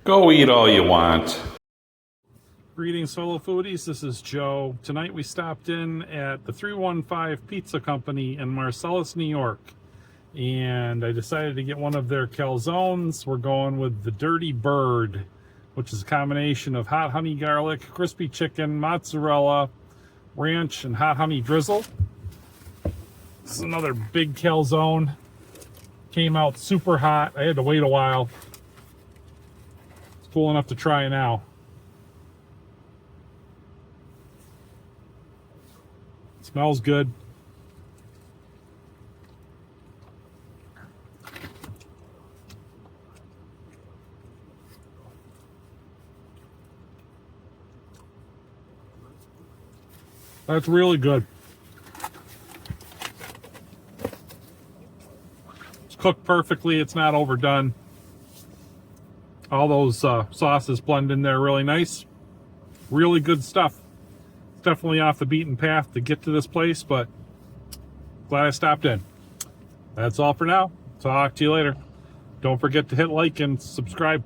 Go eat all you want. Greetings, fellow foodies. This is Joe. Tonight we stopped in at the 315 Pizza Company in Marcellus, New York. And I decided to get one of their calzones. We're going with the Dirty Bird, which is a combination of hot honey garlic, crispy chicken, mozzarella, ranch, and hot honey drizzle. This is another big calzone. Came out super hot. I had to wait a while. It's cool enough to try now. Smells good. That's really good. It's cooked perfectly. It's not overdone. All those sauces blend in there really nice. Really good stuff. Definitely off the beaten path to get to this place, but glad I stopped in. That's all for now. Talk to you later. Don't forget to hit like and subscribe.